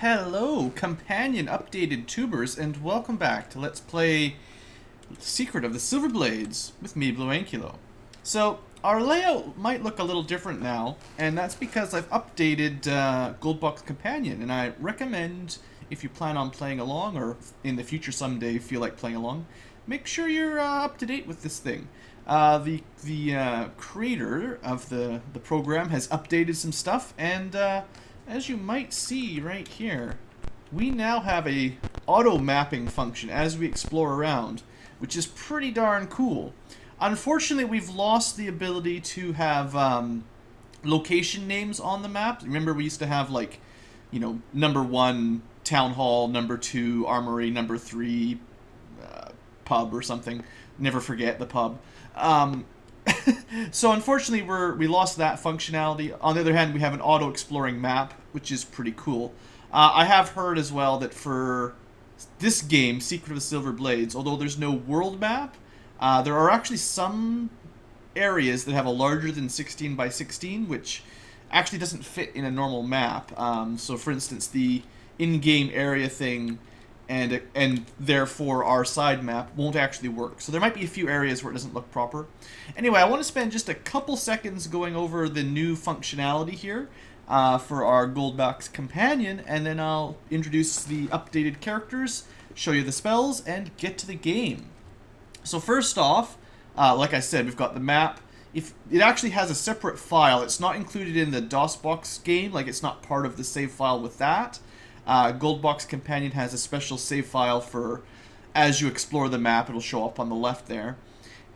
Hello, companion updated tubers, and welcome back to Let's Play Secret of the Silver Blades with me, BlueAnkylo. So, our layout might look a little different now, and that's because I've updated Goldbox Companion, and I recommend, if you plan on playing along, or in the future someday feel like playing along, make sure you're up to date with this thing. The creator of the program has updated some stuff, and as you might see right here, we now have a auto mapping function as we explore around, which is pretty darn cool. Unfortunately, we've lost the ability to have location names on the map. Remember, we used to have, like, you know, number 1 town hall, number 2 armory, number 3 pub or something. Never forget the pub. So unfortunately, we lost that functionality. On the other hand, we have an auto-exploring map, which is pretty cool. I have heard as well that for this game, Secret of the Silver Blades, although there's no world map, there are actually some areas that have a larger than 16 by 16, which actually doesn't fit in a normal map. So for instance, the in-game area thing and therefore our side map won't actually work. So there might be a few areas where it doesn't look proper. Anyway, I want to spend just a couple seconds going over the new functionality here for our Goldbox Companion, and then I'll introduce the updated characters, show you the spells, and get to the game. So first off, like I said, we've got the map. If it actually has a separate file, it's not included in the DOSBox game, like it's not part of the save file with that. Goldbox Companion has a special save file for as you explore the map. It'll show up on the left there.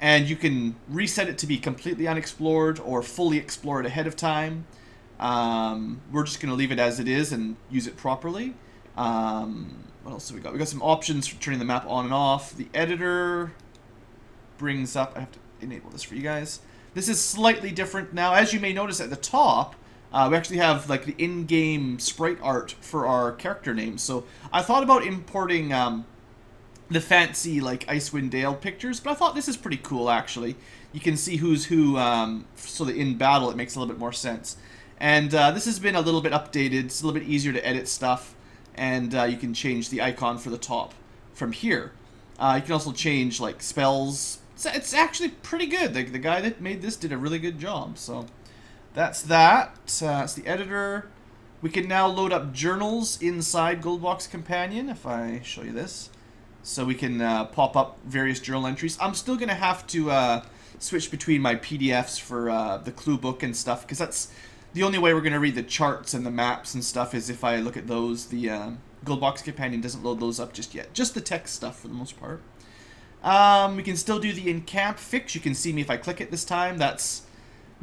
And you can reset it to be completely unexplored or fully explore it ahead of time. We're just going to leave it as it is and use it properly. What else have we got? We got some options for turning the map on and off. The editor brings up... I have to enable this for you guys. This is slightly different now. As you may notice at the top, we actually have like the in-game sprite art for our character names. So I thought about importing the fancy like Icewind Dale pictures, but I thought this is pretty cool actually. You can see who's who, so that in battle it makes a little bit more sense. And this has been a little bit updated. It's a little bit easier to edit stuff, and you can change the icon for the top from here. You can also change like spells. It's actually pretty good. The guy that made this did a really good job. So. That's that. It's the editor. We can now load up journals inside Goldbox Companion, if I show you this. So we can pop up various journal entries. I'm still going to have to switch between my PDFs for the clue book and stuff, because that's the only way we're going to read the charts and the maps and stuff is if I look at those. The Goldbox Companion doesn't load those up just yet. Just the text stuff for the most part. We can still do the in-camp fix. You can see me if I click it this time. That's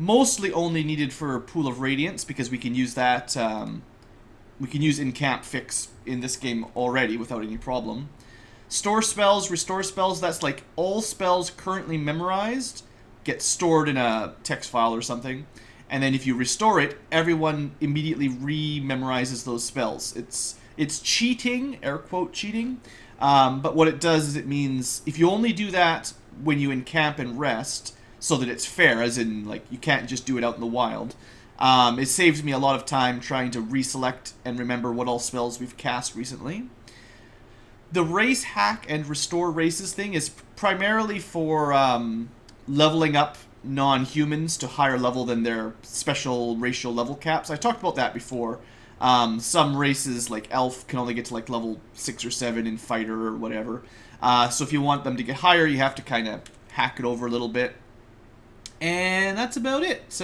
mostly only needed for Pool of Radiance, because we can use that, we can use in-camp fix in this game already without any problem. Store spells, restore spells, that's like all spells currently memorized get stored in a text file or something, and then if you restore it, everyone immediately re-memorizes those spells. It's cheating, air quote cheating, but what it does is it means if you only do that when you encamp and rest, so that it's fair, as in, like, you can't just do it out in the wild. It saves me a lot of time trying to reselect and remember what all spells we've cast recently. The race hack and restore races thing is primarily for leveling up non-humans to higher level than their special racial level caps. I talked about that before. Some races, like Elf, can only get to like level 6 or 7 in Fighter or whatever. So if you want them to get higher, you have to kind of hack it over a little bit. And that's about it.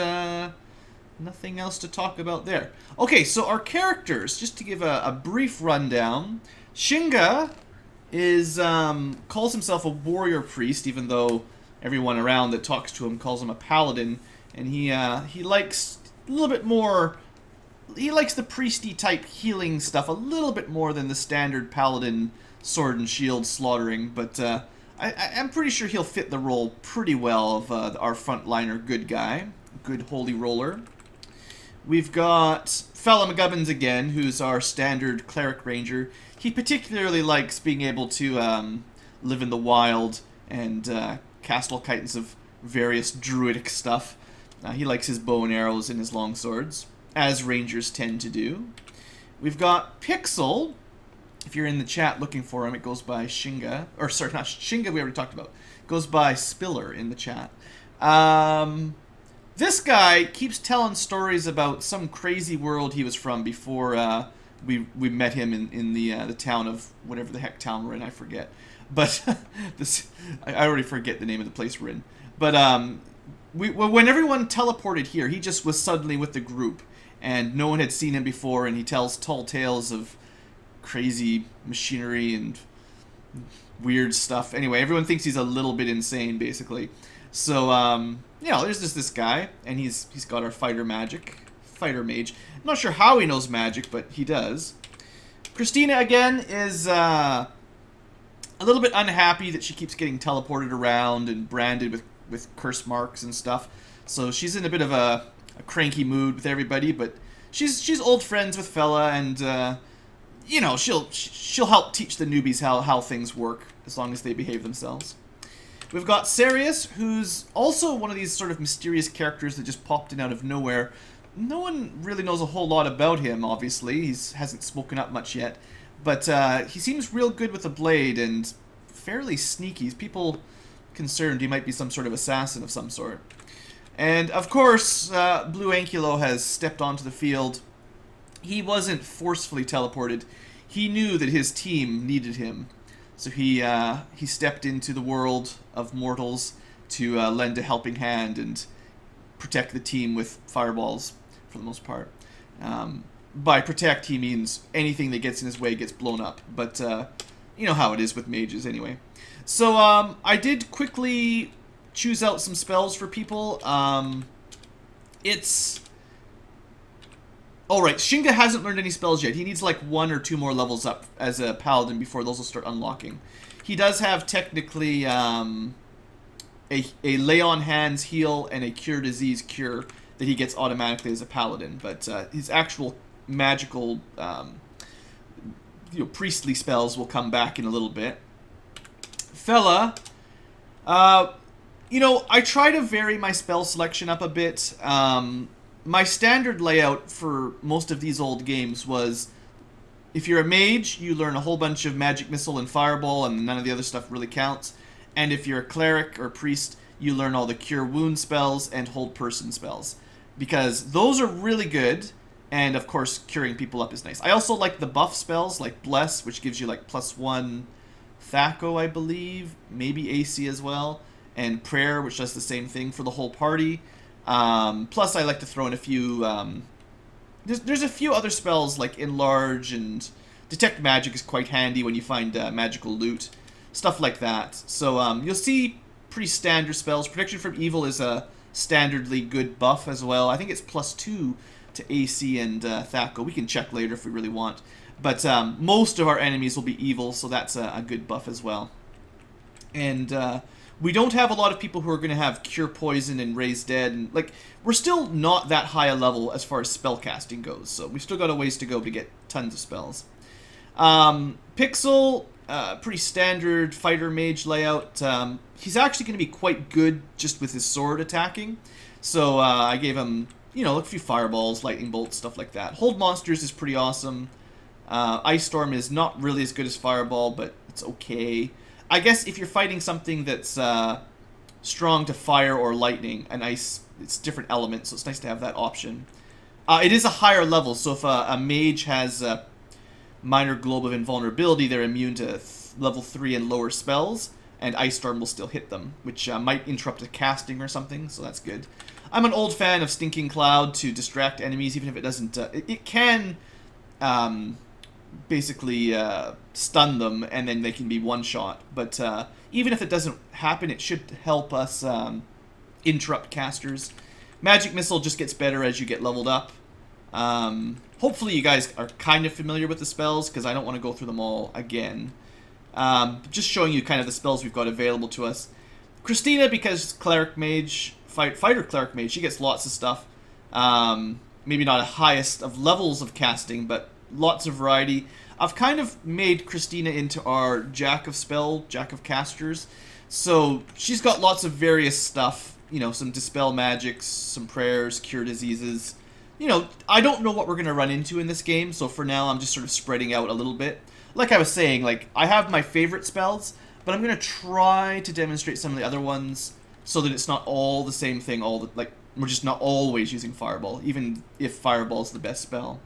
Nothing else to talk about there. Okay, so our characters, just to give a brief rundown. Shinga is calls himself a warrior priest, even though everyone around that talks to him calls him a paladin. And he likes a little bit more. He likes the priesty type healing stuff a little bit more than the standard paladin sword and shield slaughtering, but. I'm pretty sure he'll fit the role pretty well of our frontliner good guy, good holy roller. We've got Fella McGubbins again, who's our standard cleric ranger. He particularly likes being able to live in the wild and cast all kinds of various druidic stuff. He likes his bow and arrows and his long swords, as rangers tend to do. We've got Pixel. If you're in the chat looking for him, it goes by Shinga. Or, sorry, not Shinga, we already talked about. It goes by Spiller in the chat. This guy keeps telling stories about some crazy world he was from before we met him in the town of whatever the heck town we're in, I forget. But I already forget the name of the place we're in. But when everyone teleported here, he just was suddenly with the group, and no one had seen him before, and he tells tall tales of crazy machinery and weird stuff. Anyway, everyone thinks he's a little bit insane, basically. So, you know, there's just this guy, and he's got our fighter mage. I'm not sure how he knows magic, but he does. Christina, again, is a little bit unhappy that she keeps getting teleported around and branded with curse marks and stuff. So she's in a bit of a cranky mood with everybody, but she's old friends with Fella, and you know, she'll help teach the newbies how things work as long as they behave themselves. We've got Sarius, who's also one of these sort of mysterious characters that just popped in out of nowhere. No one really knows a whole lot about him, obviously. He hasn't spoken up much yet. But he seems real good with a blade and fairly sneaky. People concerned he might be some sort of assassin of some sort. And, of course, BlueAnkylo has stepped onto the field. He wasn't forcefully teleported. He knew that his team needed him. So he stepped into the world of mortals to lend a helping hand and protect the team with fireballs, for the most part. By protect, he means anything that gets in his way gets blown up. But you know how it is with mages, anyway. So I did quickly choose out some spells for people. Alright, Shinga hasn't learned any spells yet. He needs like 1 or 2 more levels up as a paladin before those will start unlocking. He does have technically a lay on hands heal and a cure disease cure that he gets automatically as a paladin, but his actual magical priestly spells will come back in a little bit. Fella, you know, I try to vary my spell selection up a bit. My standard layout for most of these old games was, if you're a mage, you learn a whole bunch of magic missile and fireball, and none of the other stuff really counts. And if you're a cleric or priest, you learn all the cure wound spells and hold person spells, because those are really good. And of course, curing people up is nice. I also like the buff spells, like Bless, which gives you like +1 Thaco, I believe, maybe AC as well, and Prayer, which does the same thing for the whole party. Plus, I like to throw in a few. There's a few other spells like Enlarge and Detect Magic is quite handy when you find magical loot, stuff like that. So you'll see pretty standard spells. Protection from Evil is a standardly good buff as well. I think it's +2 to AC and Thaco. We can check later if we really want. But most of our enemies will be evil, so that's a good buff as well. And we don't have a lot of people who are going to have Cure Poison and Raise Dead. And like, we're still not that high a level as far as spell casting goes, so we've still got a ways to go to get tons of spells. Pixel, pretty standard fighter mage layout. He's actually going to be quite good just with his sword attacking. So I gave him, you know, a few fireballs, lightning bolts, stuff like that. Hold monsters is pretty awesome. Ice Storm is not really as good as Fireball, but it's okay. I guess if you're fighting something that's strong to fire or lightning, and ice, it's different elements, so it's nice to have that option. It is a higher level, so if a mage has a minor globe of invulnerability, they're immune to level 3 and lower spells, and Ice Storm will still hit them, which might interrupt a casting or something, so that's good. I'm an old fan of Stinking Cloud to distract enemies, even if it doesn't... it can basically stun them, and then they can be one-shot. But even if it doesn't happen, it should help us interrupt casters. Magic Missile just gets better as you get leveled up. Hopefully you guys are kind of familiar with the spells, because I don't want to go through them all again. Just showing you kind of the spells we've got available to us. Christina, because Cleric Mage, Fighter Cleric Mage, she gets lots of stuff. Maybe not a highest of levels of casting, but lots of variety. I've kind of made Christina into our Jack of Casters. So she's got lots of various stuff, you know, some Dispel Magics, some Prayers, Cure Diseases, you know, I don't know what we're going to run into in this game, so for now I'm just sort of spreading out a little bit. Like I was saying, like, I have my favorite spells, but I'm going to try to demonstrate some of the other ones so that it's not all the same thing, like, we're just not always using Fireball, even if Fireball's the best spell.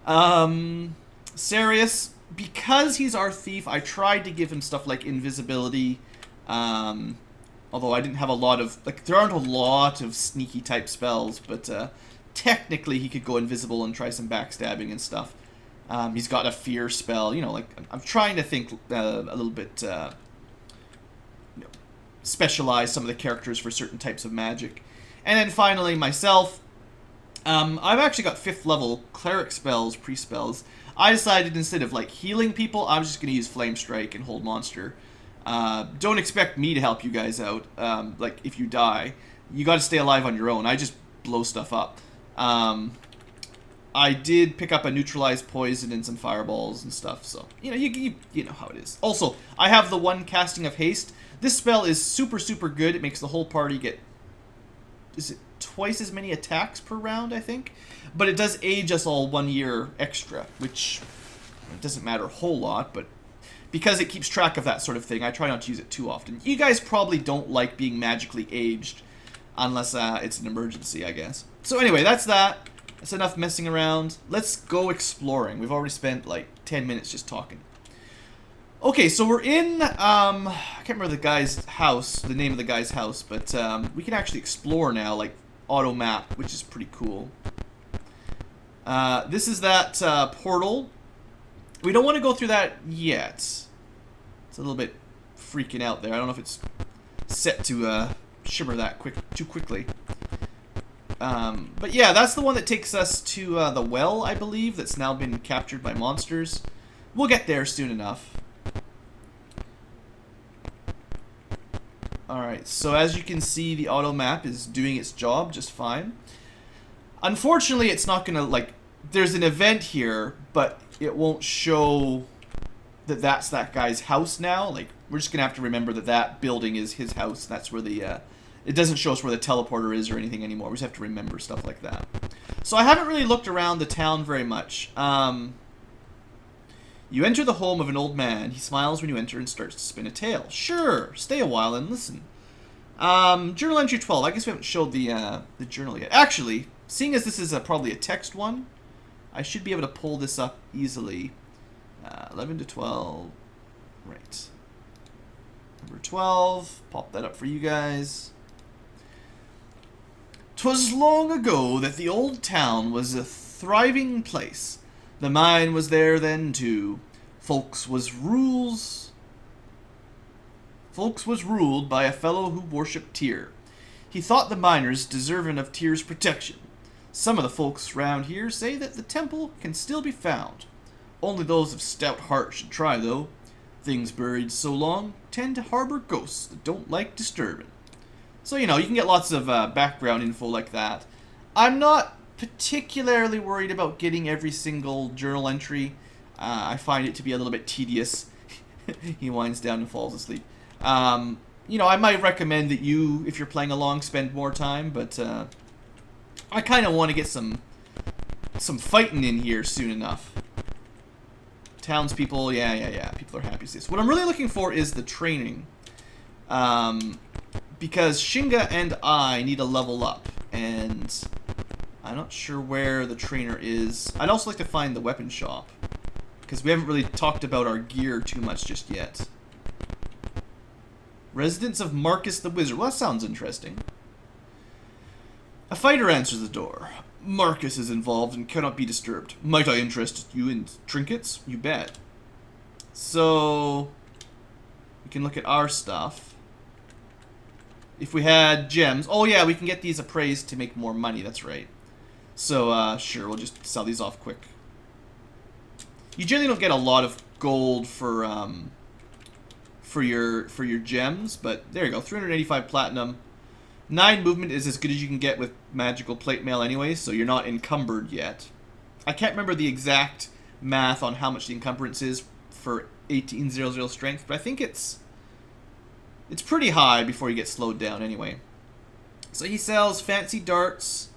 Sarius, because he's our thief, I tried to give him stuff like invisibility, although I didn't have a lot of, like, there aren't a lot of sneaky type spells, but technically he could go invisible and try some backstabbing and stuff. He's got a fear spell, you know, like, I'm trying to think a little bit, you know, specialize some of the characters for certain types of magic. And then finally, myself, I've actually got 5th level cleric spells, pre-spells. I decided instead of, like, healing people, I was just going to use Flame Strike and Hold Monster. Don't expect me to help you guys out, like, if you die. You got to stay alive on your own. I just blow stuff up. I did pick up a neutralized poison and some fireballs and stuff, so, you know, you know how it is. Also, I have the 1 casting of haste. This spell is super, super good. It makes the whole party get, is it twice as many attacks per round, I think? But it does age us all 1 year extra, which it doesn't matter a whole lot, but because it keeps track of that sort of thing, I try not to use it too often. You guys probably don't like being magically aged, unless it's an emergency, I guess. So anyway, that's that. That's enough messing around. Let's go exploring. We've already spent like 10 minutes just talking. Okay, so we're in, I can't remember the guy's house, the name of the guy's house, but we can actually explore now, like auto map, which is pretty cool. This is that portal. We don't want to go through that yet. It's a little bit freaking out there. I don't know if it's set to shimmer that too quickly. But yeah, that's the one that takes us to the well, I believe, that's now been captured by monsters. We'll get there soon enough. Alright, so as you can see, the auto map is doing its job just fine. Unfortunately, it's not gonna, like, there's an event here, but it won't show that that's that guy's house now. Like, we're just gonna have to remember that that building is his house. That's where the, it doesn't show us where the teleporter is or anything anymore. We just have to remember stuff like that. So I haven't really looked around the town very much. You enter the home of an old man. He smiles when you enter and starts to spin a tale. Sure, stay a while and listen. Journal entry 12. I guess we haven't showed the journal yet. Actually, seeing as this is probably a text one, I should be able to pull this up easily. 11 to 12. Right. Number 12. Pop that up for you guys. 'Twas long ago that the old town was a thriving place. The mine was there then too. Folks was ruled by a fellow who worshipped Tyr. He thought the miners deserving of Tyr's protection. Some of the folks round here say that the temple can still be found. Only those of stout heart should try, though. Things buried so long tend to harbor ghosts that don't like disturbing. So, you know, you can get lots of background info like that. I'm not particularly worried about getting every single journal entry. I find it to be a little bit tedious. He winds down and falls asleep. You know, I might recommend that you, if you're playing along, spend more time, but I kind of want to get some fighting in here soon enough. Townspeople, yeah. People are happy to see this. What I'm really looking for is the training. Because Shinga and I need a level up, and I'm not sure where the trainer is. I'd also like to find the weapon shop, because we haven't really talked about our gear too much just yet. Residence of Marcus the Wizard. Well, that sounds interesting. A fighter answers the door. Marcus is involved and cannot be disturbed. Might I interest you in trinkets? You bet. So, we can look at our stuff. If we had gems... Oh yeah, we can get these appraised to make more money, that's right. So, sure, we'll just sell these off quick. You generally don't get a lot of gold for your gems, but there you go, 385 platinum. 9 movement is as good as you can get with magical plate mail anyway, so you're not encumbered yet. I can't remember the exact math on how much the encumbrance is for 1800 strength, but I think it's pretty high before you get slowed down anyway. So he sells fancy darts,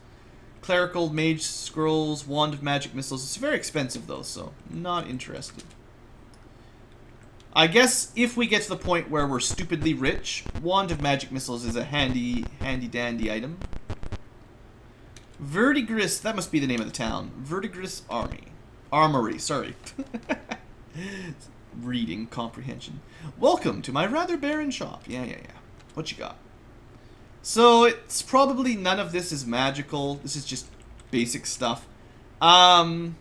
Clerical, Mage Scrolls, Wand of Magic Missiles. It's very expensive though, so not interested. I guess if we get to the point where we're stupidly rich, Wand of Magic Missiles is a handy dandy item. Verdigris, that must be the name of the town. Verdigris Armory, sorry. Reading comprehension. Welcome to my rather barren shop. Yeah. What you got? So it's probably none of this is magical. This is just basic stuff. At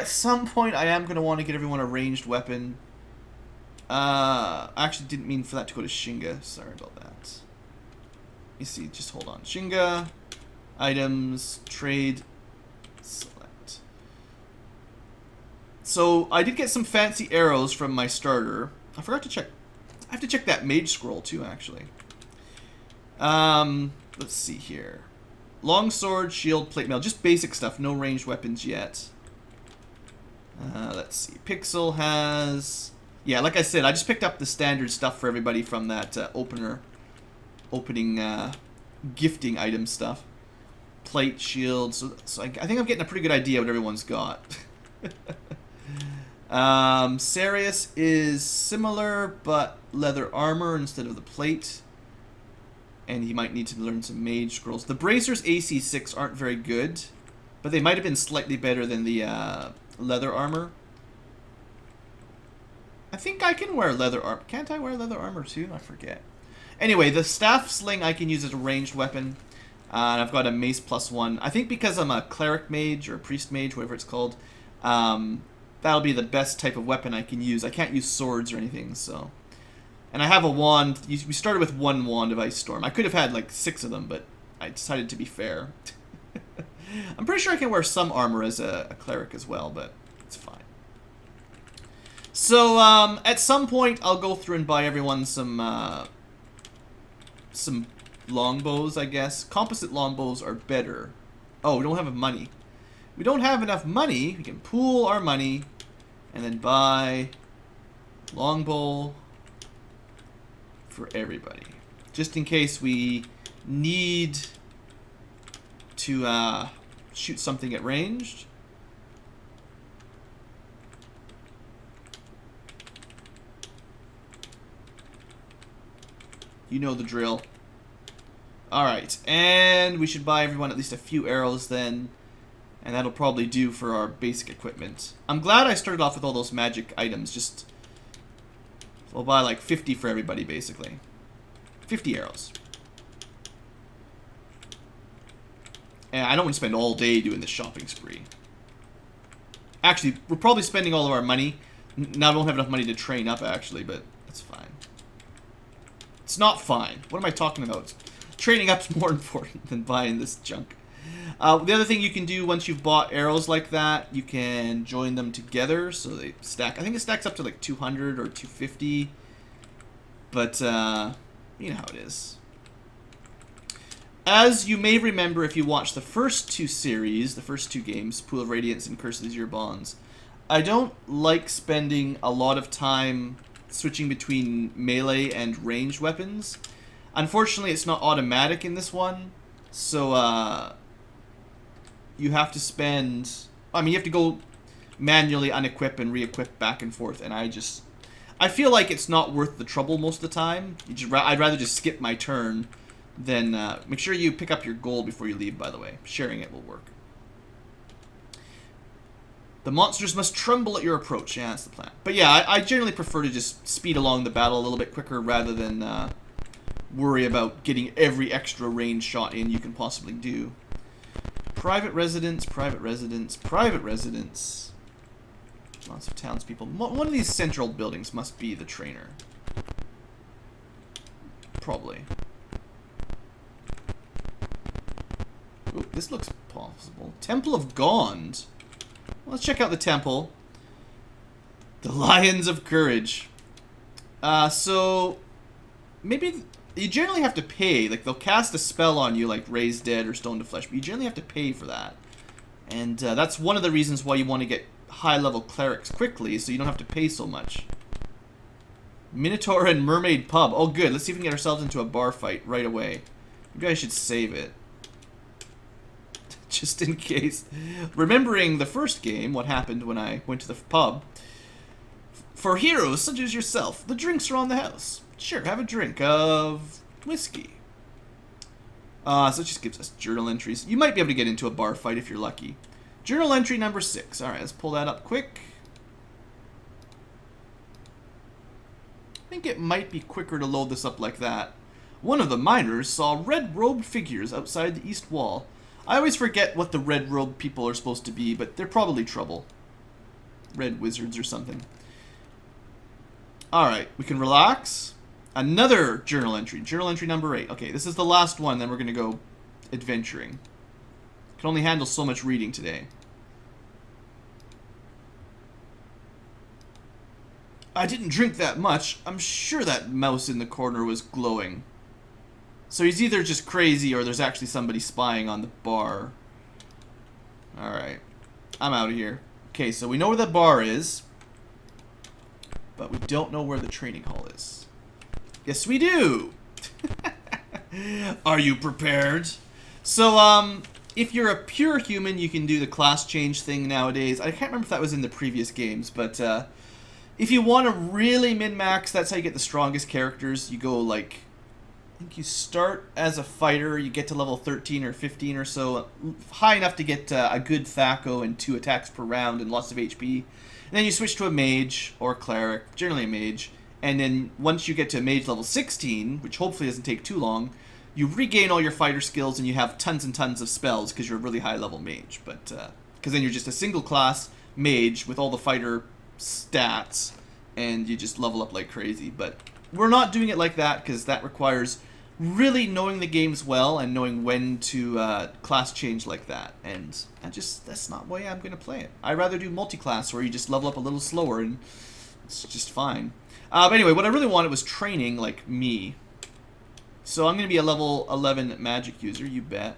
some point I am going to want to get everyone a ranged weapon. I actually didn't mean for that to go to Shinga. Sorry about that. Let me see. Just hold on. Shinga. Items. Trade. Select. So I did get some fancy arrows from my starter. I forgot to check. I have to check that mage scroll too, actually. Let's see here. Longsword, shield, plate mail. Just basic stuff. No ranged weapons yet. Let's see. Pixel has... Yeah, like I said, I just picked up the standard stuff for everybody from that opening gifting item stuff. Plate, shield. So I think I'm getting a pretty good idea what everyone's got. Sarius is similar, but leather armor instead of the plate. And he might need to learn some mage scrolls. The bracers AC 6 aren't very good, but they might have been slightly better than the leather armor. I think I can wear leather armor. Can't I wear leather armor too? I forget. Anyway, the staff sling I can use as a ranged weapon. And I've got a mace +1. I think because I'm a cleric mage or a priest mage, whatever it's called, that'll be the best type of weapon I can use. I can't use swords or anything, so... And I have a wand. We started with 1 wand of Ice Storm. I could have had like 6 of them, but I decided to be fair. I'm pretty sure I can wear some armor as a cleric as well, but it's fine. So at some point, I'll go through and buy everyone some longbows, I guess. Composite longbows are better. Oh, we don't have money. We don't have enough money. We can pool our money and then buy longbow for everybody, just in case we need to shoot something at ranged. You know the drill. Alright, and we should buy everyone at least a few arrows then, and that'll probably do for our basic equipment. I'm glad I started off with all those magic items. Just we'll buy like 50 for everybody, basically. 50 arrows. And I don't want to spend all day doing this shopping spree. Actually, we're probably spending all of our money. Now I don't have enough money to train up, actually, but that's fine. It's not fine. What am I talking about? Training up's more important than buying this junk. The other thing you can do once you've bought arrows like that, you can join them together so they stack. I think it stacks up to like 200 or 250, but you know how it is. As you may remember if you watched the first 2 series, the first 2 games, Pool of Radiance and Curse of the Azure Bonds, I don't like spending a lot of time switching between melee and ranged weapons. Unfortunately, it's not automatic in this one, so you have to spend... I mean, you have to go manually unequip and re-equip back and forth, and I feel like it's not worth the trouble most of the time. I'd rather just skip my turn than... make sure you pick up your gold before you leave, by the way. Sharing it will work. The monsters must tremble at your approach. Yeah, that's the plan. But yeah, I generally prefer to just speed along the battle a little bit quicker rather than worry about getting every extra range shot in you can possibly do. Private residence, private residence, private residence. Lots of townspeople. One of these central buildings must be the trainer. Probably. Ooh, this looks possible. Temple of Gond. Let's check out the temple. The Lions of Courage. So maybe you generally have to pay. Like, they'll cast a spell on you, like Raise Dead or Stone to Flesh, but you generally have to pay for that. And that's one of the reasons why you want to get high-level clerics quickly, so you don't have to pay so much. Minotaur and Mermaid Pub. Oh, good. Let's see if we can get ourselves into a bar fight right away. Maybe I should save it. just in case. Remembering the first game, what happened when I went to the pub. For heroes such as yourself, the drinks are on the house. Sure, have a drink of whiskey. So it just gives us journal entries. You might be able to get into a bar fight if you're lucky. Journal entry number 6. Alright, let's pull that up quick. I think it might be quicker to load this up like that. One of the miners saw red-robed figures outside the east wall. I always forget what the red-robed people are supposed to be, but they're probably trouble. Red wizards or something. Alright, we can relax. Another journal entry. Journal entry number 8. Okay, this is the last one, then we're going to go adventuring. Can only handle so much reading today. I didn't drink that much. I'm sure that mouse in the corner was glowing. So he's either just crazy or there's actually somebody spying on the bar. Alright. I'm out of here. Okay, so we know where the bar is. But we don't know where the training hall is. Yes, we do! Are you prepared? So, if you're a pure human, you can do the class change thing nowadays. I can't remember if that was in the previous games, but if you want to really min-max, that's how you get the strongest characters. You go, like, I think you start as a fighter, you get to level 13 or 15 or so, high enough to get a good Thaco and 2 attacks per round and lots of HP. And then you switch to a mage or a cleric, generally a mage. And then once you get to mage level 16, which hopefully doesn't take too long, you regain all your fighter skills and you have tons and tons of spells because you're a really high level mage. But because then you're just a single class mage with all the fighter stats and you just level up like crazy. But we're not doing it like that because that requires really knowing the games well and knowing when to class change like that. And that's not the way I'm going to play it. I'd rather do multi-class where you just level up a little slower and it's just fine. But anyway, what I really wanted was training like me. So I'm going to be a level 11 magic user, you bet.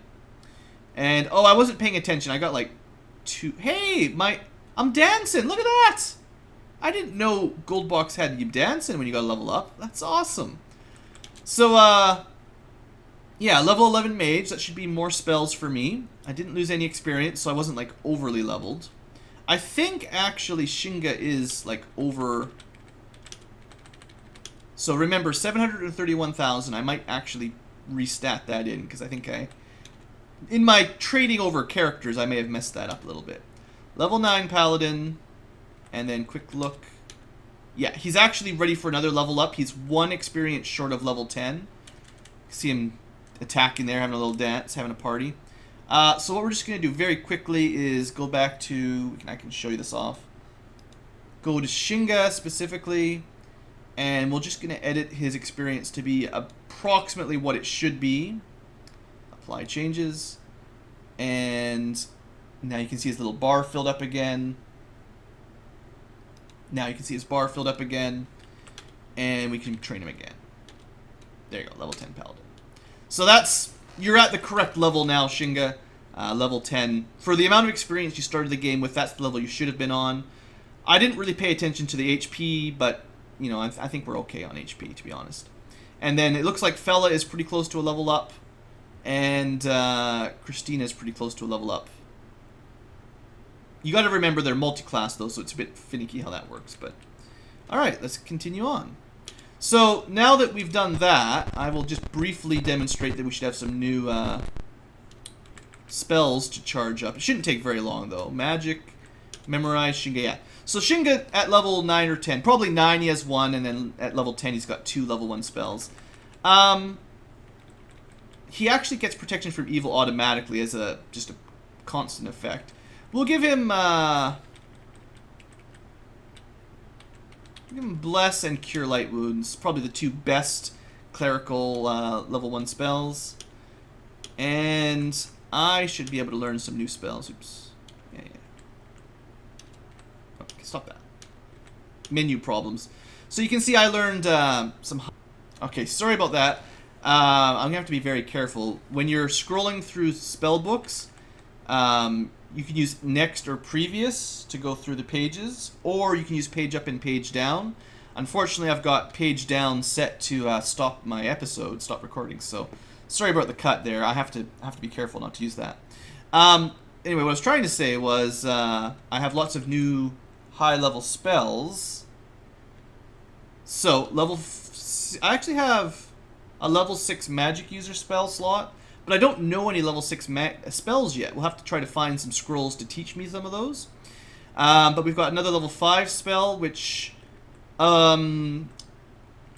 And, oh, I wasn't paying attention. I got like 2... Hey, I'm dancing. Look at that. I didn't know Gold Box had you dancing when you got a level up. That's awesome. So, yeah, level 11 mage. That should be more spells for me. I didn't lose any experience, so I wasn't, like, overly leveled. I think, actually, Shinga is, like, over... So, remember, 731,000. I might actually restat that in, because I think in my trading over characters, I may have messed that up a little bit. Level 9 Paladin. And then, quick look. Yeah, he's actually ready for another level up. He's 1 experience short of level 10. See him attacking there, having a little dance, having a party. So what we're just going to do very quickly is go back to... I can show you this off. Go to Shinga specifically. And we're just going to edit his experience to be approximately what it should be. Apply changes. And now you can see his little bar filled up again. Now you can see his bar filled up again. And we can train him again. There you go, level 10 Paladin. So that's... You're at the correct level now, Shinga. Level 10. For the amount of experience you started the game with, that's the level you should have been on. I didn't really pay attention to the HP, but... You know, I think we're okay on HP, to be honest. And then it looks like Fella is pretty close to a level up. And Christina is pretty close to a level up. You got to remember they're multi-class, though, so it's a bit finicky how that works. But alright, let's continue on. So, now that we've done that, I will just briefly demonstrate that we should have some new spells to charge up. It shouldn't take very long, though. Magic, Memorize, Shinga, yeah. So Shinga at level 9 or 10, probably 9 he has 1, and then at level 10 he's got 2 level 1 spells. He actually gets protection from evil automatically as just a constant effect. We'll give him Bless and Cure Light Wounds, probably the 2 best clerical level 1 spells. And I should be able to learn some new spells. Oops. Stop that. Menu problems. So you can see I learned some... Okay, sorry about that. I'm going to have to be very careful. When you're scrolling through spell books, you can use next or previous to go through the pages, or you can use page up and page down. Unfortunately, I've got page down set to stop my episode, stop recording, so sorry about the cut there. I have to be careful not to use that. Anyway, what I was trying to say was I have lots of new high-level spells. So, I actually have a level 6 magic user spell slot, but I don't know any level 6 spells yet. We'll have to try to find some scrolls to teach me some of those. But we've got another level 5 spell, which...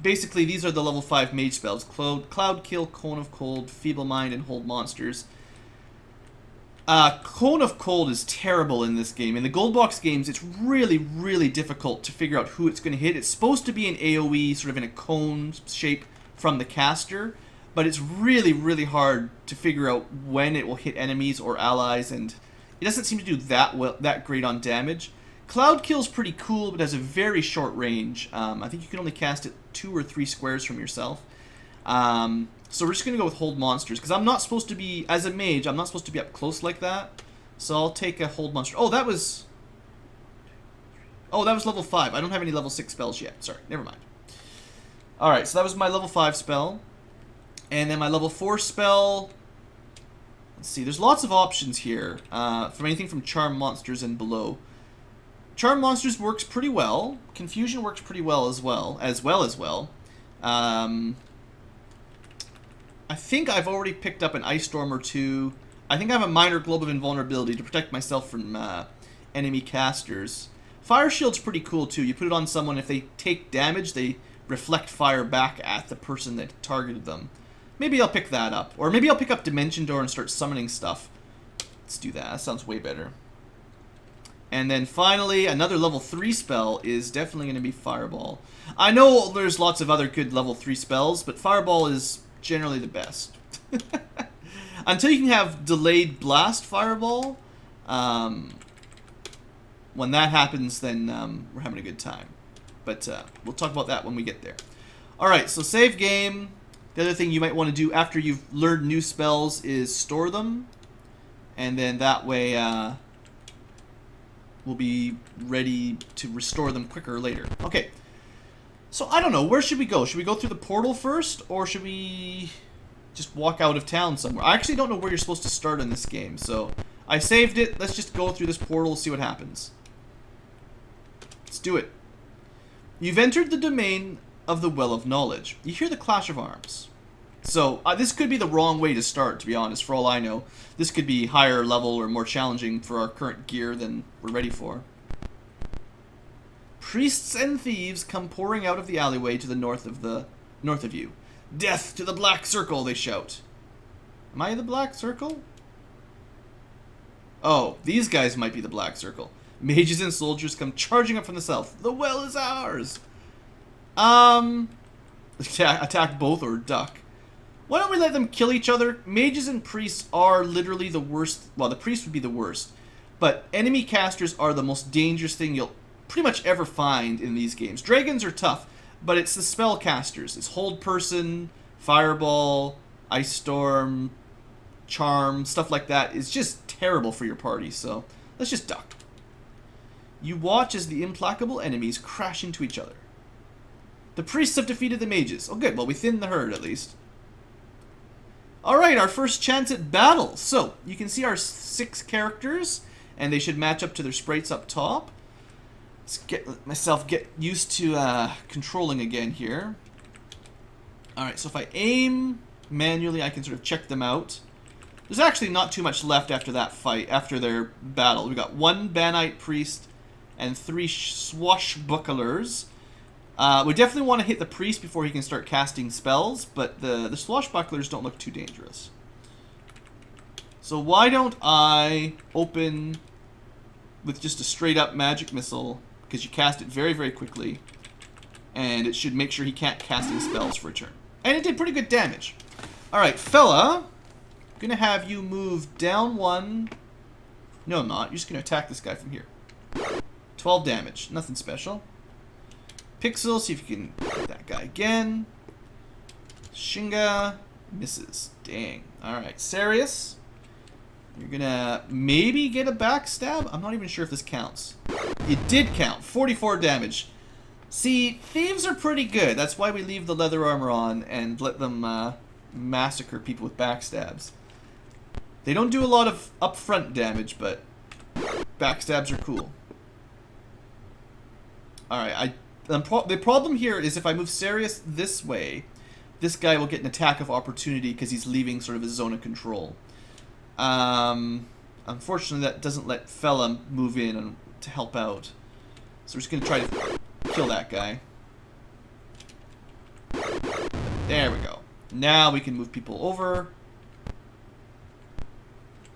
basically, these are the level 5 mage spells. Cloud Kill, Cone of Cold, Feeble Mind, and Hold Monsters. Cone of Cold is terrible in this game. In the Gold Box games, it's really, really difficult to figure out who it's going to hit. It's supposed to be an AoE, sort of in a cone shape from the caster, but it's really, really hard to figure out when it will hit enemies or allies, and it doesn't seem to do that great on damage. Cloud Kill's pretty cool, but has a very short range. I think you can only cast it 2 or 3 squares from yourself. So we're just going to go with Hold Monsters, because I'm not supposed to be, as a mage, I'm not supposed to be up close like that. So I'll take a Hold Monster. Oh, that was level 5. I don't have any level 6 spells yet. Sorry, never mind. Alright, so that was my level 5 spell. And then my level 4 spell... Let's see, there's lots of options here. From anything from Charm Monsters and below. Charm Monsters works pretty well. Confusion works pretty well as well. I think I've already picked up an Ice Storm or 2. I think I have a minor Globe of Invulnerability to protect myself from enemy casters. Fire Shield's pretty cool too. You put it on someone, if they take damage, they reflect fire back at the person that targeted them. Maybe I'll pick that up. Or maybe I'll pick up Dimension Door and start summoning stuff. Let's do that. That sounds way better. And then finally, another level 3 spell is definitely going to be Fireball. I know there's lots of other good level 3 spells, but Fireball is generally the best. Until you can have Delayed Blast Fireball. When that happens, then we're having a good time. But we'll talk about that when we get there. Alright, so save game. The other thing you might want to do after you've learned new spells is store them. And then that way we'll be ready to restore them quicker later. Okay. So, I don't know. Where should we go? Should we go through the portal first? Or should we just walk out of town somewhere? I actually don't know where you're supposed to start in this game. So, I saved it. Let's just go through this portal, see what happens. Let's do it. You've entered the domain of the Well of Knowledge. You hear the clash of arms. So, this could be the wrong way to start, to be honest, for all I know. This could be higher level or more challenging for our current gear than we're ready for. Priests and thieves come pouring out of the alleyway to the north of you. Death to the Black Circle, they shout. Am I the Black Circle? Oh, these guys might be the Black Circle. Mages and soldiers come charging up from the south. The well is ours! Attack both or duck. Why don't we let them kill each other? Mages and priests are literally the worst. Well, the priest would be the worst. But enemy casters are the most dangerous thing you'll pretty much ever find in these games. Dragons are tough, but it's the spell casters. It's Hold Person, Fireball, Ice Storm, Charm, stuff like that. It's just terrible for your party, so let's just duck. You watch as the implacable enemies crash into each other. The priests have defeated the mages. Oh good, well we thinned the herd at least. Alright, our first chance at battle. So, you can see our 6 characters, and they should match up to their sprites up top. Let myself get used to controlling again here. Alright, so if I aim manually, I can sort of check them out. There's actually not too much left after that fight, after their battle. We got 1 Banite Priest and 3 Swashbucklers. We definitely want to hit the priest before he can start casting spells, but the swashbucklers don't look too dangerous. So why don't I open with just a straight up magic missile, because you cast it very, very quickly, and it should make sure he can't cast any spells for a turn. And it did pretty good damage. Alright, fella, I'm going to have you move down 1. No, I'm not. You're just going to attack this guy from here. 12 damage. Nothing special. Pixel, see if you can hit that guy again. Shinga misses. Dang. Alright, Sarius, you're gonna maybe get a backstab. I'm not even sure if this counts. It did count. 44 damage. See, thieves are pretty good. That's why we leave the leather armor on and let them massacre people with backstabs. They don't do a lot of upfront damage, but backstabs are cool. Alright, the problem here is if I move Sirius this way, this guy will get an attack of opportunity because he's leaving sort of his zone of control. Unfortunately, that doesn't let Fella move in to help out. So we're just going to try to kill that guy. There we go. Now we can move people over.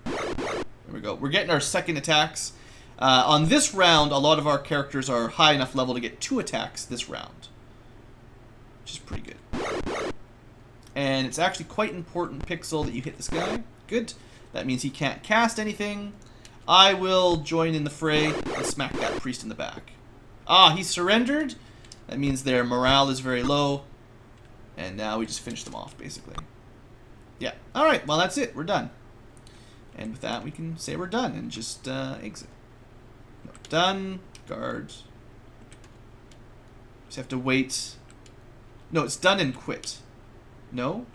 There we go. We're getting our second attacks. On this round, a lot of our characters are high enough level to get 2 attacks this round. Which is pretty good. And it's actually quite important, Pixel, that you hit this guy. Good. That means he can't cast anything. I will join in the fray and smack that priest in the back. Ah, he surrendered. That means their morale is very low. And now we just finish them off, basically. Yeah. Alright, well that's it. We're done. And with that, we can say we're done and just exit. No, done. Guard. Just have to wait. No, it's done and quit. No.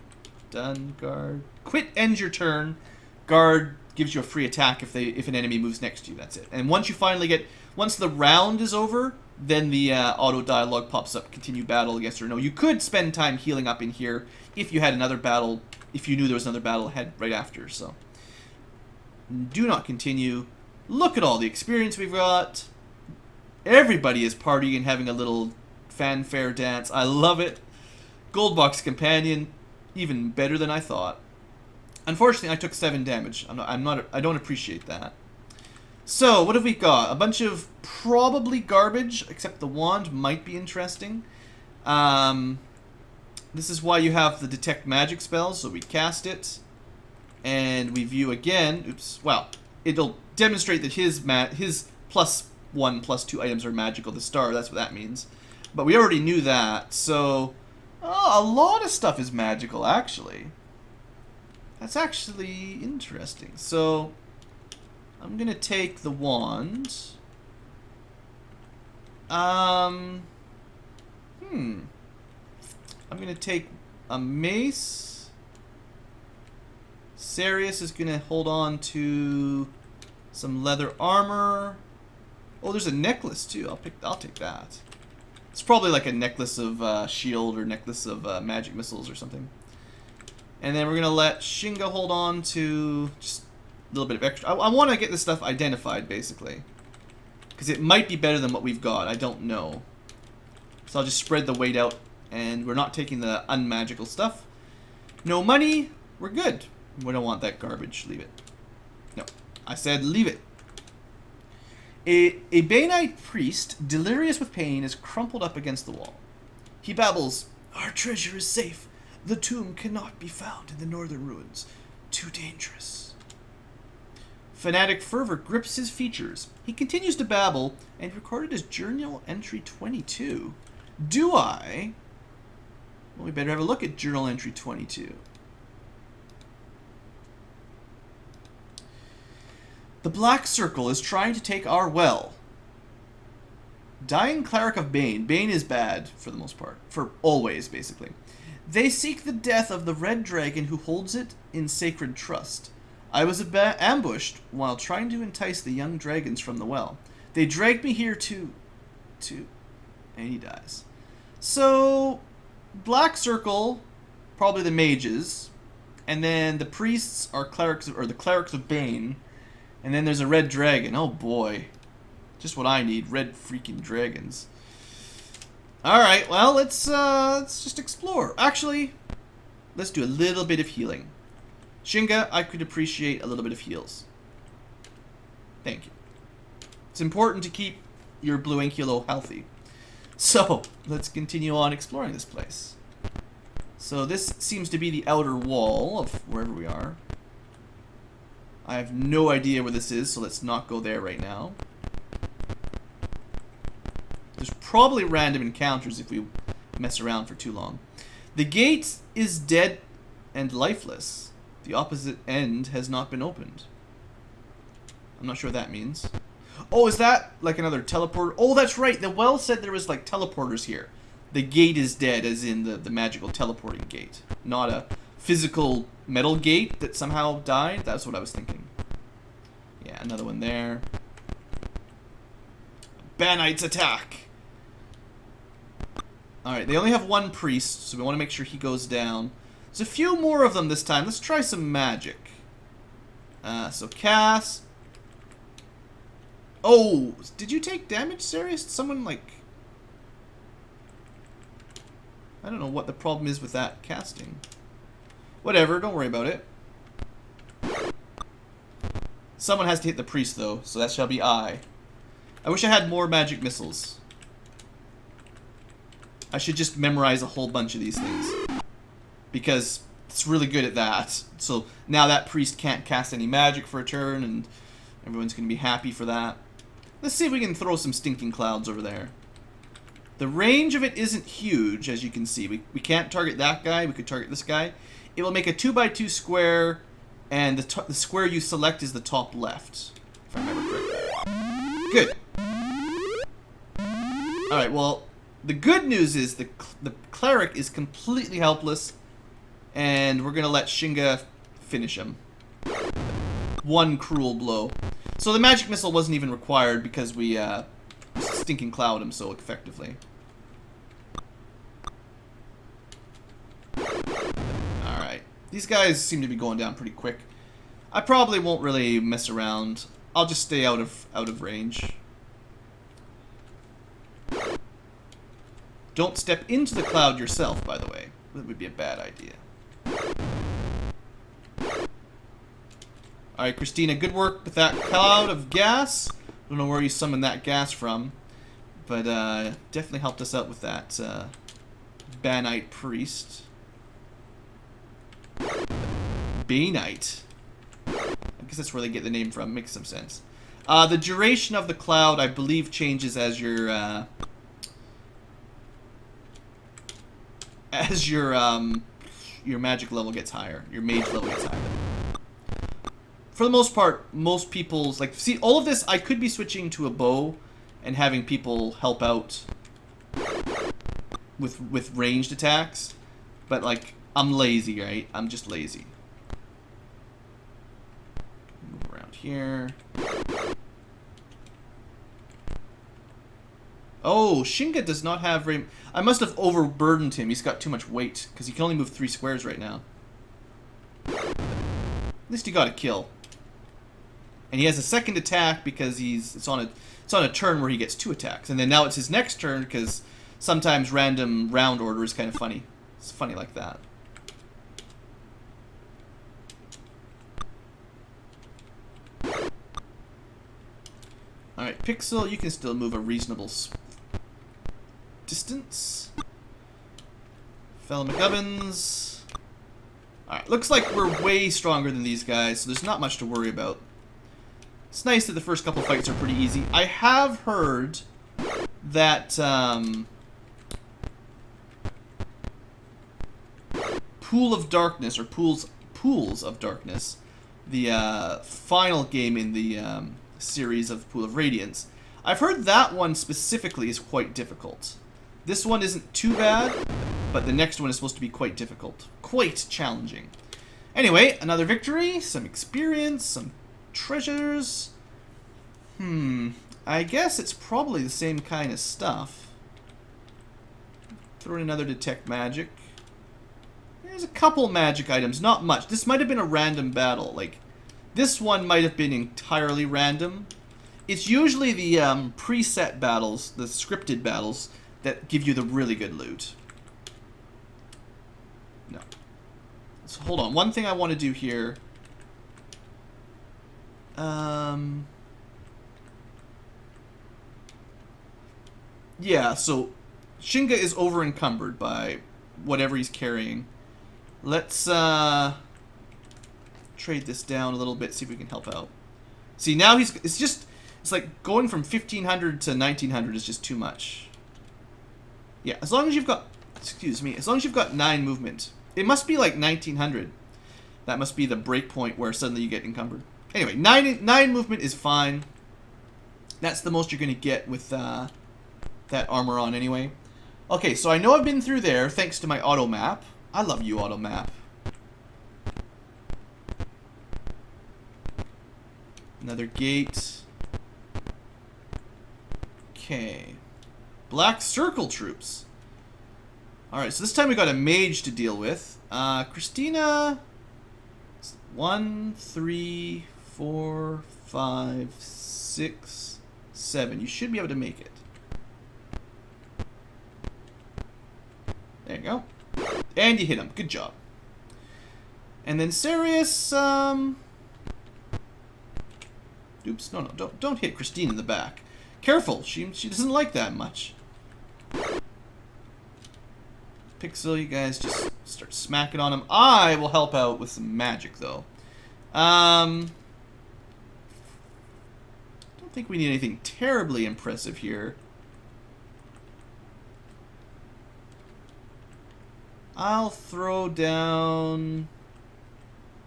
Done, guard. Quit ends your turn. Guard gives you a free attack if an enemy moves next to you. That's it. And once the round is over, then the auto dialogue pops up. Continue battle, yes or no. You could spend time healing up in here if you had another battle, if you knew there was another battle ahead right after. So do not continue. Look at all the experience we've got. Everybody is partying and having a little fanfare dance. I love it. Gold box companion, even better than I thought. Unfortunately, I took 7 damage. I don't appreciate that. So, what have we got? A bunch of probably garbage, except the wand might be interesting. This is why you have the detect magic spell, so we cast it. And we view again. Oops. Well, it'll demonstrate that his +1, +2 items are magical. The star, that's what that means. But we already knew that, so... Oh, a lot of stuff is magical, actually. That's actually interesting. So, I'm going to take the wand. I'm going to take a mace. Sirius is going to hold on to some leather armor. Oh, there's a necklace, too. I'll take that. It's probably like a necklace of shield or necklace of magic missiles or something. And then we're going to let Shinga hold on to just a little bit of extra. I want to get this stuff identified, basically. Because it might be better than what we've got. I don't know. So I'll just spread the weight out. And we're not taking the unmagical stuff. No money. We're good. We don't want that garbage. Leave it. No. I said leave it. A Bainite priest, delirious with pain, is crumpled up against the wall. He babbles, "Our treasure is safe. The tomb cannot be found in the northern ruins. Too dangerous." Fanatic fervor grips his features. He continues to babble and recorded his journal entry 22. Do I? Well, we better have a look at journal entry 22. The Black Circle is trying to take our well. Dying Cleric of Bane. Bane is bad, for the most part. For always, basically. They seek the death of the red dragon who holds it in sacred trust. I was ambushed while trying to entice the young dragons from the well. They dragged me here to... And he dies. So, Black Circle, probably the mages. And then the priests are clerics, or the clerics of Bane. And then there's a red dragon. Oh boy. Just what I need. Red freaking dragons. Alright, well, let's just explore. Actually, let's do a little bit of healing. Shinga, I could appreciate a little bit of heals. Thank you. It's important to keep your BlueAnkylo healthy. So, let's continue on exploring this place. So this seems to be the outer wall of wherever we are. I have no idea where this is, so let's not go there right now. There's probably random encounters if we mess around for too long. The gate is dead and lifeless. The opposite end has not been opened. I'm not sure what that means. Oh, is that like another teleporter? Oh, that's right. The well said there was like teleporters here. The gate is dead, as in the magical teleporting gate. Not physical metal gate that somehow died. That's what I was thinking. Yeah, another one there. Banite's attack. Alright, they only have one priest, so we want to make sure he goes down. There's a few more of them this time. Let's try some magic. So cast. Oh, did you take damage, Serious? Someone, like... I don't know what the problem is with that casting. Whatever, don't worry about it. Someone has to hit the priest, though, so that shall be I. I wish I had more magic missiles. I should just memorize a whole bunch of these things. Because it's really good at that. So now that priest can't cast any magic for a turn, and everyone's going to be happy for that. Let's see if we can throw some stinking clouds over there. The range of it isn't huge, as you can see. We can't target that guy. We could target this guy. It will make a 2x2 square, and the square you select is the top left, if I remember correctly. Good. Alright, well, the good news is the cleric is completely helpless, and we're going to let Shinga finish him. One cruel blow. So the magic missile wasn't even required because we stinking cloud him so effectively. Alright. These guys seem to be going down pretty quick. I probably won't really mess around. I'll just stay out of range. Don't step into the cloud yourself, by the way. That would be a bad idea. Alright, Christina, good work with that cloud of gas. Don't know where you summoned that gas from, but definitely helped us out with that Banite priest. Banite. I guess that's where they get the name from. Makes some sense. The duration of the cloud, I believe, changes as your magic level gets higher. Your mage level gets higher. For the most part, most people's, like, see, all of this, I could be switching to a bow and having people help out with ranged attacks, but, like, I'm lazy, right? I'm just lazy. Move around here. Oh, Shinga does not have range. I must have overburdened him. He's got too much weight, because he can only move 3 squares right now. At least he got a kill. And he has a second attack because it's on a turn where he gets 2 attacks. And then now it's his next turn because sometimes random round order is kind of funny. It's funny like that. Alright, Pixel, you can still move a reasonable distance. Fellow McGubbins. Alright, looks like we're way stronger than these guys, so there's not much to worry about. It's nice that the first couple fights are pretty easy. I have heard that Pool of Darkness, or Pools of Darkness, the final game in the series of Pool of Radiance, I've heard that one specifically is quite difficult. This one isn't too bad, but the next one is supposed to be quite difficult. Quite challenging. Anyway, another victory, some experience, some treasures. I guess it's probably the same kind of stuff. Throw in another detect magic. There's a couple magic items, not much. This might have been a random battle. Like, this one might have been entirely random. It's usually the preset battles, the scripted battles, that give you the really good loot. No. So hold on. One thing I want to do here. Yeah, so Shinga is over encumbered by whatever he's carrying. Let's trade this down a little bit, see if we can help out. See, now it's like going from 1500 to 1900 is just too much. Yeah, as long as you've got, as long as you've got 9 movement. It must be like 1900. That must be the break point where suddenly you get encumbered. Anyway, 9 movement is fine. That's the most you're going to get with that armor on anyway. Okay, so I know I've been through there thanks to my auto map. I love you, auto map. Another gate. Okay. Black Circle troops. Alright, so this time we got a mage to deal with. Christina... 1, 3, 4, 5, 6, 7. You should be able to make it. There you go. And you hit him. Good job. And then Sirius, oops, no, don't hit Christine in the back. Careful, she doesn't like that much. Pixel, you guys just start smacking on him. I will help out with some magic, though. Don't think we need anything terribly impressive here. I'll throw down...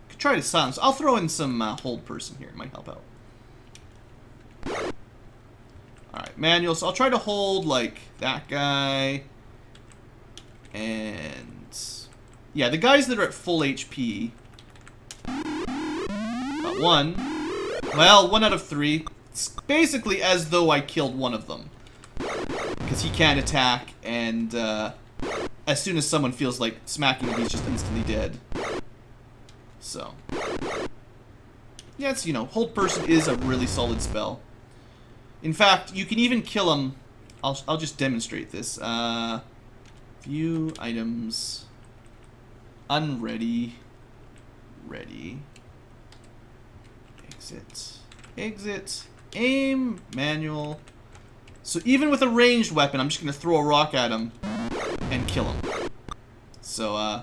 Could try to silence. I'll throw in some hold person here. It might help out. Alright, manual. So I'll try to hold, like, that guy. And... yeah, the guys that are at full HP. Got one. Well, 1 out of 3. It's basically as though I killed one of them. Because he can't attack, and as soon as someone feels like smacking him, he's just instantly dead. So. Yeah, it's, you know, hold person is a really solid spell. In fact, you can even kill him. I'll just demonstrate this. View items. Unready. Ready. Exit. Exit. Aim. Manual. So even with a ranged weapon, I'm just going to throw a rock at him and kill him. So,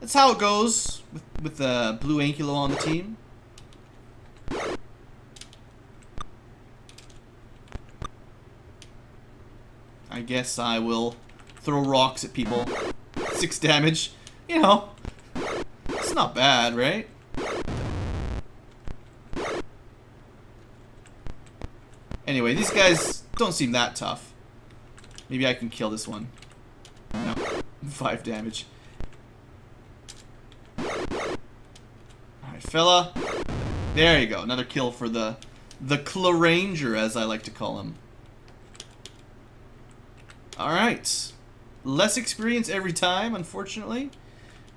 that's how it goes with BlueAnkylo on the team. I guess I will throw rocks at people. 6 damage. You know, it's not bad, right? Anyway, these guys don't seem that tough. Maybe I can kill this one. No. 5 damage. Alright, fella. There you go. Another kill for the Claranger, as I like to call him. Alright. Less experience every time, unfortunately.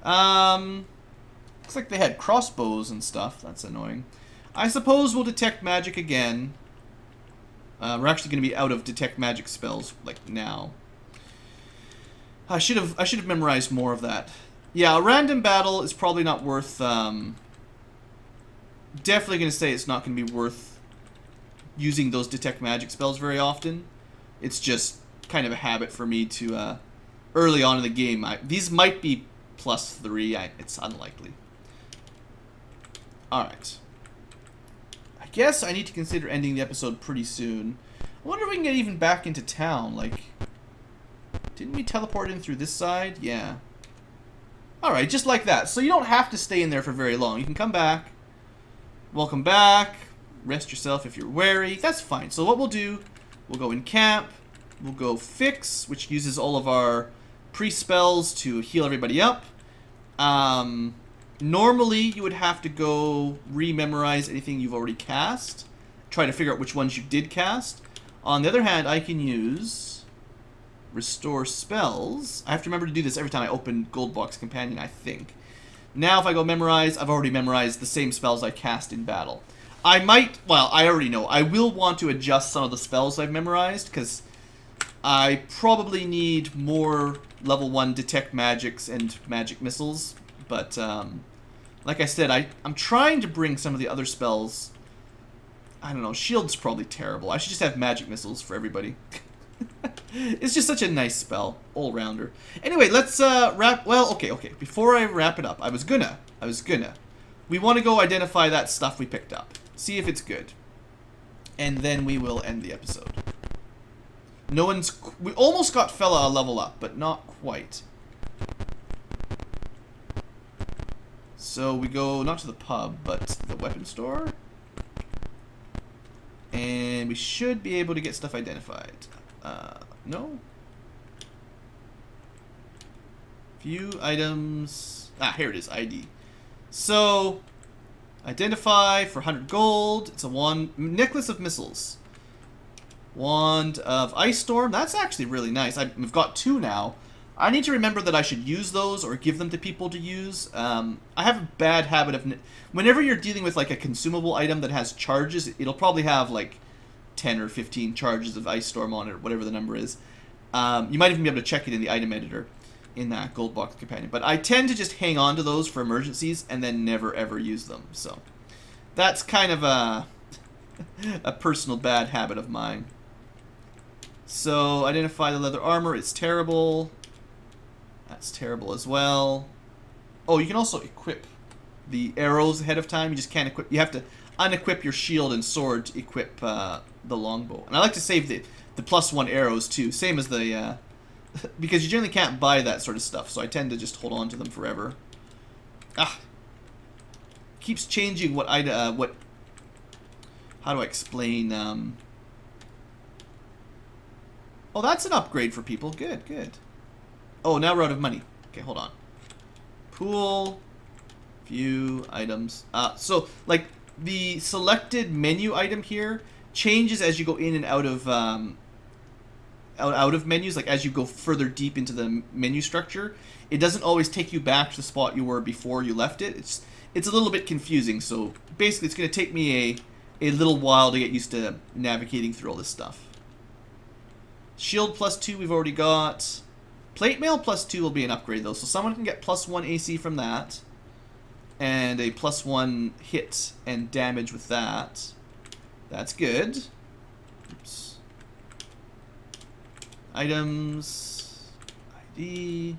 Looks like they had crossbows and stuff. That's annoying. I suppose we'll detect magic again. We're actually going to be out of detect magic spells, like, now. I should have memorized more of that. Yeah, a random battle is probably not worth, definitely going to say it's not going to be worth using those detect magic spells very often. It's just kind of a habit for me to, early on in the game. These might be +3. It's unlikely. Alright. I guess I need to consider ending the episode pretty soon. I wonder if we can get even back into town. Like, didn't we teleport in through this side? Yeah. Alright, just like that. So you don't have to stay in there for very long. You can come back. Welcome back. Rest yourself if you're weary. That's fine. So what we'll do, we'll go in camp. We'll go fix, which uses all of our pre-spells to heal everybody up. Normally, you would have to go re-memorize anything you've already cast. Try to figure out which ones you did cast. On the other hand, I can use Restore Spells. I have to remember to do this every time I open Gold Box Companion, I think. Now, if I go Memorize, I've already memorized the same spells I cast in battle. I might, well, I already know. I will want to adjust some of the spells I've memorized, because I probably need more level 1 Detect Magics and Magic Missiles. But, like I said, I'm trying to bring some of the other spells. I don't know, Shield's probably terrible. I should just have Magic Missiles for everybody. It's just such a nice spell, all-rounder. Anyway, let's wrap, well, okay, before I wrap it up, I was gonna. We want to go identify that stuff we picked up. See if it's good. And then we will end the episode. We almost got fella a level up, but not quite. So we go, not to the pub, but the weapon store. And we should be able to get stuff identified. No? View items. Ah, here it is, ID. So, Identify for 100 gold. It's a necklace of missiles. Wand of Ice Storm. That's actually really nice. We've got 2 now. I need to remember that I should use those or give them to people to use. I have a bad habit of... Whenever you're dealing with like a consumable item that has charges, it'll probably have like 10 or 15 charges of Ice Storm on it, or whatever the number is. You might even be able to check it in the item editor in that gold box companion. But I tend to just hang on to those for emergencies and then never ever use them. So that's kind of a personal bad habit of mine. So identify the leather armor. It's terrible. That's terrible as well. Oh, you can also equip the arrows ahead of time. You just can't equip. You have to unequip your shield and sword to equip the longbow. And I like to save the +1 arrows too. Same as the... because you generally can't buy that sort of stuff. So I tend to just hold on to them forever. Keeps changing what how do I explain... Oh, that's an upgrade for people. Good, good. Oh, now we're out of money. Okay, hold on. Pool, view, items. So, like, the selected menu item here changes as you go in and out of out of menus. Like, as you go further deep into the menu structure, it doesn't always take you back to the spot you were before you left it. It's a little bit confusing. So, basically, it's going to take me a little while to get used to navigating through all this stuff. Shield +2 we've already got. Plate mail +2 will be an upgrade though, so someone can get +1 AC from that, and a +1 hit and damage with that. That's good. Oops. Items, ID.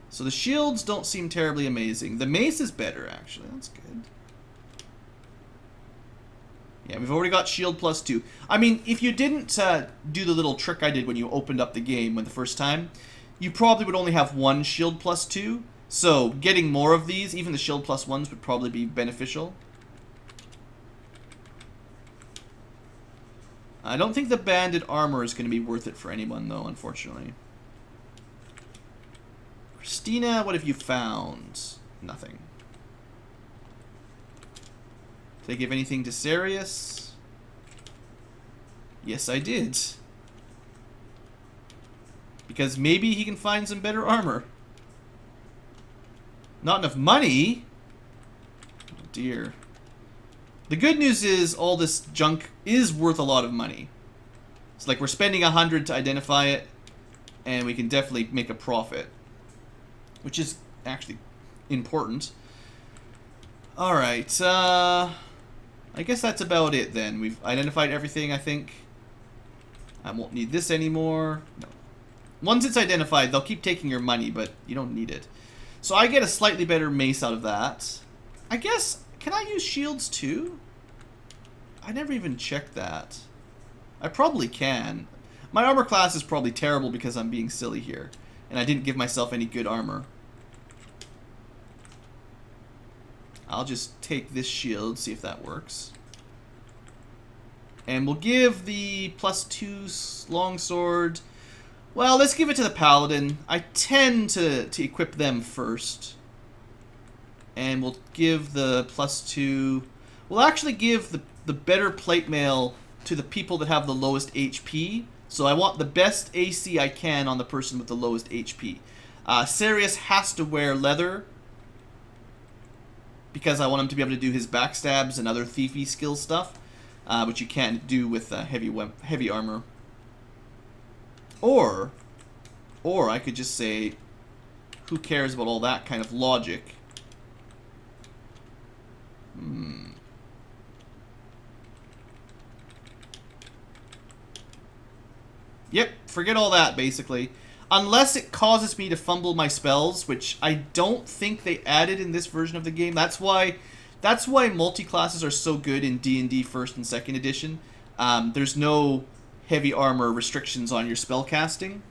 So the shields don't seem terribly amazing. The mace is better actually. That's good. Yeah, we've already got shield +2. I mean, if you didn't do the little trick I did when you opened up the game the first time, you probably would only have 1 shield +2. So getting more of these, even the shield +1s, would probably be beneficial. I don't think the banded armor is going to be worth it for anyone, though, unfortunately. Christina, what have you found? Nothing. Did I give anything to Sirius? Yes, I did. Because maybe he can find some better armor. Not enough money? Oh dear. The good news is all this junk is worth a lot of money. It's like we're spending 100 to identify it, and we can definitely make a profit. Which is actually important. Alright, I guess that's about it then. We've identified everything, I think. I won't need this anymore. No. Once it's identified, they'll keep taking your money, but you don't need it. So I get a slightly better mace out of that. I guess, can I use shields too? I never even checked that. I probably can. My armor class is probably terrible because I'm being silly here. And I didn't give myself any good armor. I'll just take this shield, see if that works. And we'll give the +2 longsword. Well, let's give it to the paladin. I tend to equip them first. And we'll give the +2... We'll actually give the better plate mail to the people that have the lowest HP. So I want the best AC I can on the person with the lowest HP. Sirius has to wear leather, because I want him to be able to do his backstabs and other thiefy skill stuff, which you can't do with heavy armor. Or I could just say, who cares about all that kind of logic? Yep, forget all that, basically. Unless it causes me to fumble my spells, which I don't think they added in this version of the game. That's why multi-classes are so good in D&D 1st and 2nd edition. There's no heavy armor restrictions on your spell casting.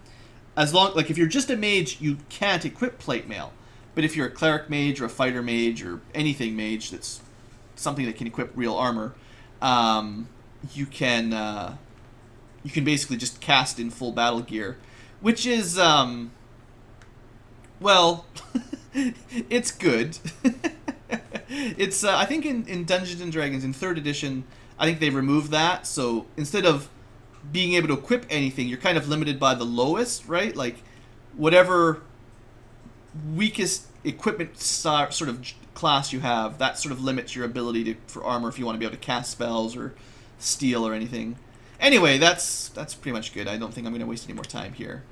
Like if you're just a mage, you can't equip plate mail. But if you're a cleric mage or a fighter mage or anything mage that's something that can equip real armor, you can basically just cast in full battle gear. Which is, well, It's good. It's I think in Dungeons and Dragons in 3rd edition, I think they removed that. So instead of being able to equip anything, you're kind of limited by the lowest, right? Like whatever weakest equipment sort of class you have, that sort of limits your ability for armor if you want to be able to cast spells or steal or anything. Anyway, that's pretty much good. I don't think I'm going to waste any more time here.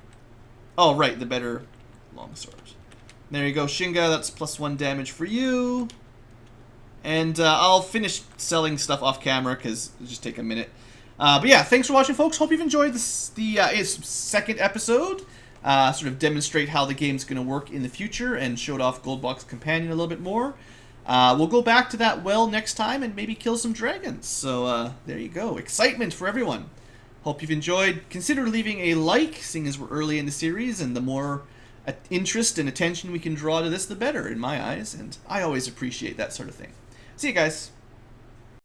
Oh, right, the better longsword. There you go, Shinga. That's +1 damage for you. And I'll finish selling stuff off camera because it'll just take a minute. But yeah, thanks for watching, folks. Hope you've enjoyed the 2nd episode. Sort of demonstrate how the game's going to work in the future and showed off Goldbox Companion a little bit more. We'll go back to that well next time and maybe kill some dragons. So there you go. Excitement for everyone. Hope you've enjoyed. Consider leaving a like, seeing as we're early in the series, and the more interest and attention we can draw to this, the better in my eyes. And I always appreciate that sort of thing. See you guys.